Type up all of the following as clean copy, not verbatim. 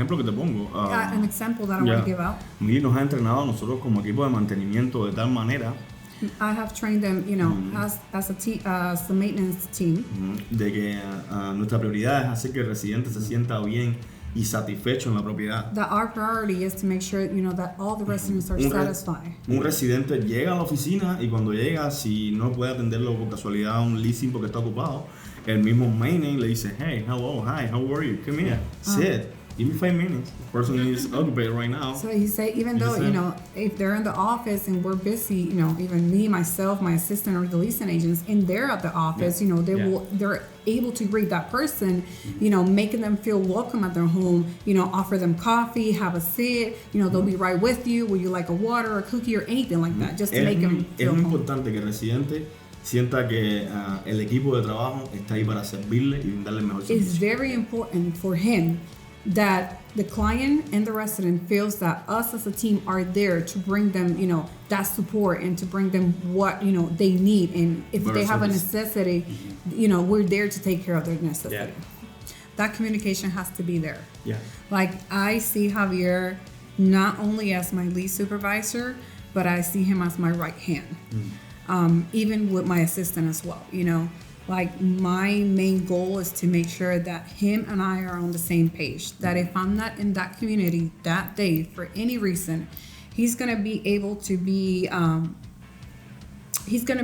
ejemplo que te pongo. An example that I want to give out. Miguel nos ha entrenado a nosotros como equipo de mantenimiento de tal manera I have trained them, as a team, as the maintenance team. De que nuestra prioridad es hacer que el residente se sienta bien y satisfecho en la propiedad. That our priority is to make sure, that all the residents are satisfied. Un residente llega a la oficina y cuando llega, si no puede atenderlo por casualidad un leasing porque está ocupado, el mismo maintenance le dice, hey, hello, hi, how are you? Come here, sit. Give me 5 minutes. The person is occupied right now. So he say, even though, if they're in the office and we're busy, even me, myself, my assistant, or the leasing agents, and they're at the office, they're able to greet that person, making them feel welcome at their home, offer them coffee, have a sit, they'll be right with you. Would you like a water, a cookie, or anything like that, just to make them feel home. Es muy importante que el residente sienta que el equipo de trabajo está ahí para servirle y darle el mejor servicio. It's very important for him that the client and the resident feels that us as a team are there to bring them, that support and to bring them what, they need. And if they have a necessity, we're there to take care of their necessity. Yeah. That communication has to be there. Yeah. Like I see Javier not only as my lead supervisor, but I see him as my right hand. Even with my assistant as well, Like my main goal is to make sure that him and I are on the same page. That if I'm not in that community that day for any reason, he's gonna be able to be. He's gonna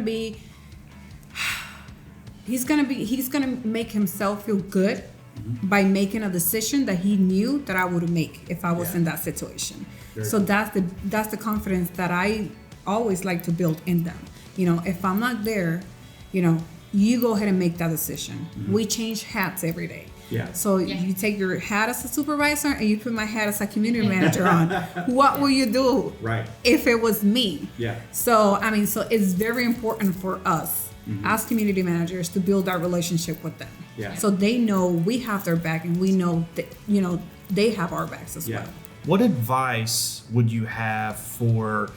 make himself feel good by making a decision that he knew that I would make if I was in that situation. So that's the confidence that I always like to build in them. If I'm not there, you go ahead and make that decision. We change hats every day. Yeah. So you take your hat as a supervisor and you put my hat as a community manager on. What will you do if it was me? Yeah. So, so it's very important for us as community managers to build that relationship with them. Yeah. So they know we have their back and we know that, they have our backs as well. What advice would you have for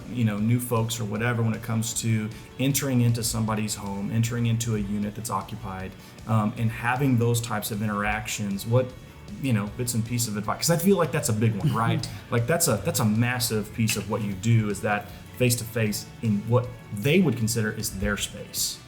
new folks or whatever when it comes to entering into somebody's home, entering into a unit that's occupied, and having those types of interactions? What bits and pieces of advice? Because I feel like that's a big one, right? Like that's a massive piece of what you do, is that face to face in what they would consider is their space,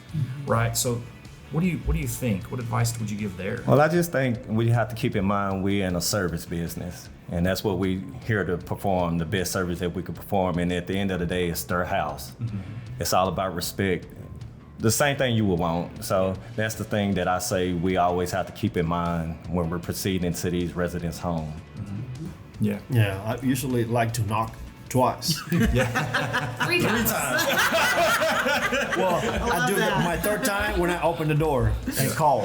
right? So what do you think? What advice would you give there? Well, I just think we have to keep in mind we're in a service business. And that's what we're here to perform, the best service that we could perform. And at the end of the day, it's their house. It's all about respect. The same thing you would want. So that's the thing that I say we always have to keep in mind when we're proceeding to these residents' homes. Yeah. Yeah, I usually like to knock twice. 3 times. Well, I do that my third time when I open the door and call,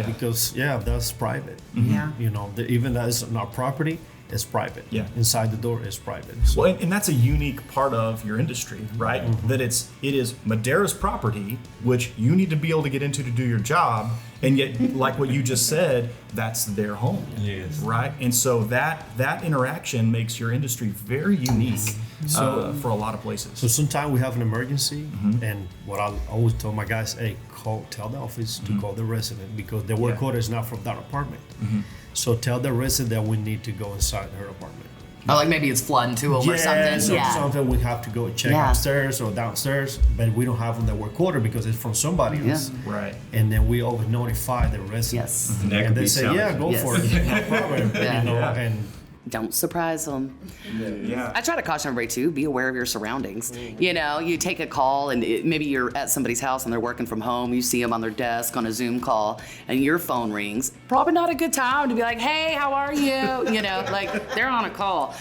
because that's private. Yeah. Even that is not property, it's private. Yeah. Inside the door is private. So. Well, and that's a unique part of your industry, right? That it is Madera's property, which you need to be able to get into to do your job, and yet, like what you just said, that's their home. Yes. Right? And so that interaction makes your industry very unique for a lot of places. So sometimes we have an emergency, and what I always tell my guys, hey, tell the office to call the resident, because the work order is not from that apartment. So tell the resident that we need to go inside her apartment. Or like maybe it's flooding to them or something. Something we have to go check upstairs or downstairs, but we don't have on the work order because it's from somebody else. Right. And then we always notify the resident. Yes. And they say, go for it. No problem. And don't surprise them. Yeah. I try to caution everybody too, be aware of your surroundings. You take a call and maybe you're at somebody's house and they're working from home, you see them on their desk on a Zoom call and your phone rings. Probably not a good time to be like, hey, how are you? Like they're on a call.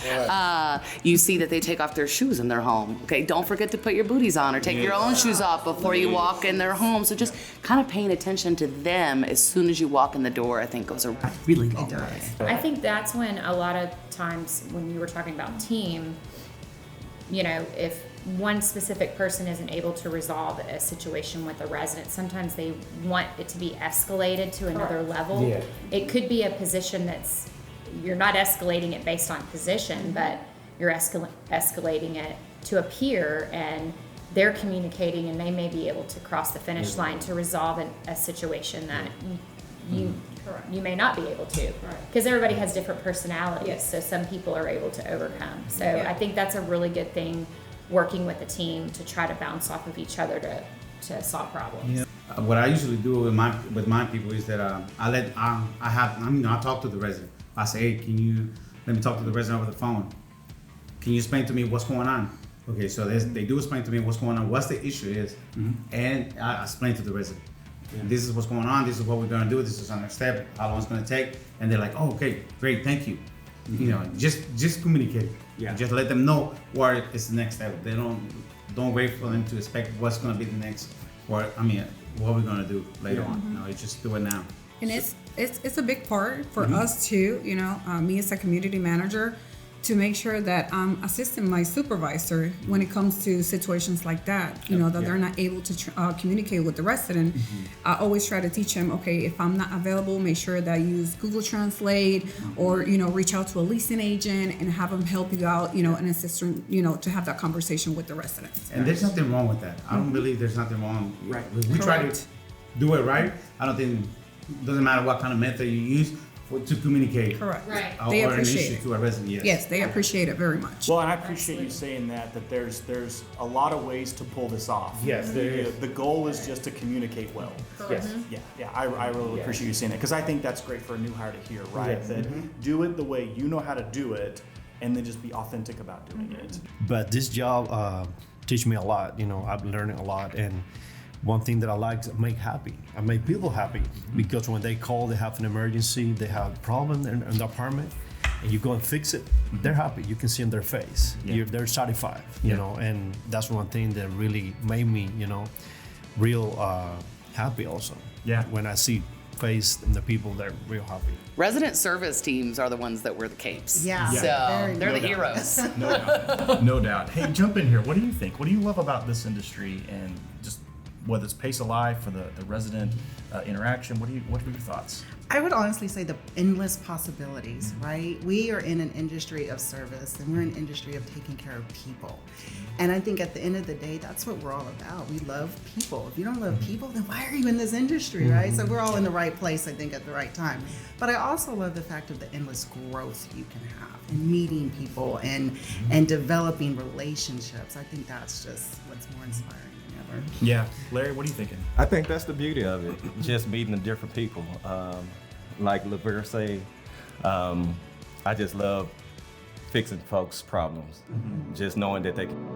You see that they take off their shoes in their home. Okay, don't forget to put your booties on or take your own shoes off before you walk in their home. So just kind of paying attention to them as soon as you walk in the door, I think goes a really long way. I think that's when a lot of times when you were talking about team, if one specific person isn't able to resolve a situation with a resident, sometimes they want it to be escalated to another level. Yeah. It could be a position you're not escalating it based on position, but you're escalating it to a peer, and they're communicating and they may be able to cross the finish line to resolve a situation that you Correct. you may not be able to, because everybody has different personalities. Yes. So some people are able to overcome. So Yeah. I think that's a really good thing, working with the team to try to bounce off of each other to solve problems. What I usually do with my people is that I talk to the resident. I say, hey, let me talk to the resident over the phone. Can you explain to me what's going on? Okay, so they do explain to me what's going on, what's the issue is, and I explain to the resident. This is what's going on. This is what we're gonna do. This is our next step. How long it's gonna take? And they're like, oh, okay, great, thank you. You know, just communicate. Yeah. Just let them know what is the next step. They don't wait for them to expect what's gonna be the next, what we're gonna do later on. You know, just do it now. And it's a big part for us too, you know, me as a community manager, to make sure that I'm assisting my supervisor when it comes to situations like that, you know, that they're not able to communicate with the resident. I always try to teach them, okay, if I'm not available, make sure that I use Google Translate or, you know, reach out to a leasing agent and have them help you out, you know, and assist them, you know, to have that conversation with the residents. And there's nothing wrong with that. I don't believe there's nothing wrong. Right. We try to Correct. do it right. I don't think, doesn't matter what kind of method you use to communicate. Correct. Right. They Or an appreciate issue it. to a resident. Yes, they appreciate it very much. Well, and I appreciate you saying that there's a lot of ways to pull this off. Yes, there is. The goal is just to communicate well. Yes. Yeah, I really appreciate you saying that, because I think that's great for a new hire to hear, right? Yes. That do it the way you know how to do it, and then just be authentic about doing it. But this job teach me a lot. You know, I'm learning a lot, and one thing that I like is I make people happy, because when they call, they have an emergency, they have a problem in the apartment, and you go and fix it, they're happy. You can see in their face, they're satisfied, you know, and that's one thing that really made me, you know, real happy also. Yeah. When I see face and the people that are real happy. Resident service teams are the ones that wear the capes. Yeah. So Very they're the No doubt. heroes. No doubt. No doubt. Hey, jump in here. What do you think? What do you love about this industry, and just whether it's pace of life or the resident interaction? What are your thoughts? I would honestly say the endless possibilities, right? We are in an industry of service, and we're in an industry of taking care of people. And I think at the end of the day, that's what we're all about. We love people. If you don't love people, then why are you in this industry, right? So we're all in the right place, I think, at the right time. But I also love the fact of the endless growth you can have in meeting people and developing relationships. I think that's just what's more inspiring than ever. Yeah. Larry, what are you thinking? I think that's the beauty of it, just meeting the different people. Like LeVere say, I just love fixing folks' problems, just knowing that they can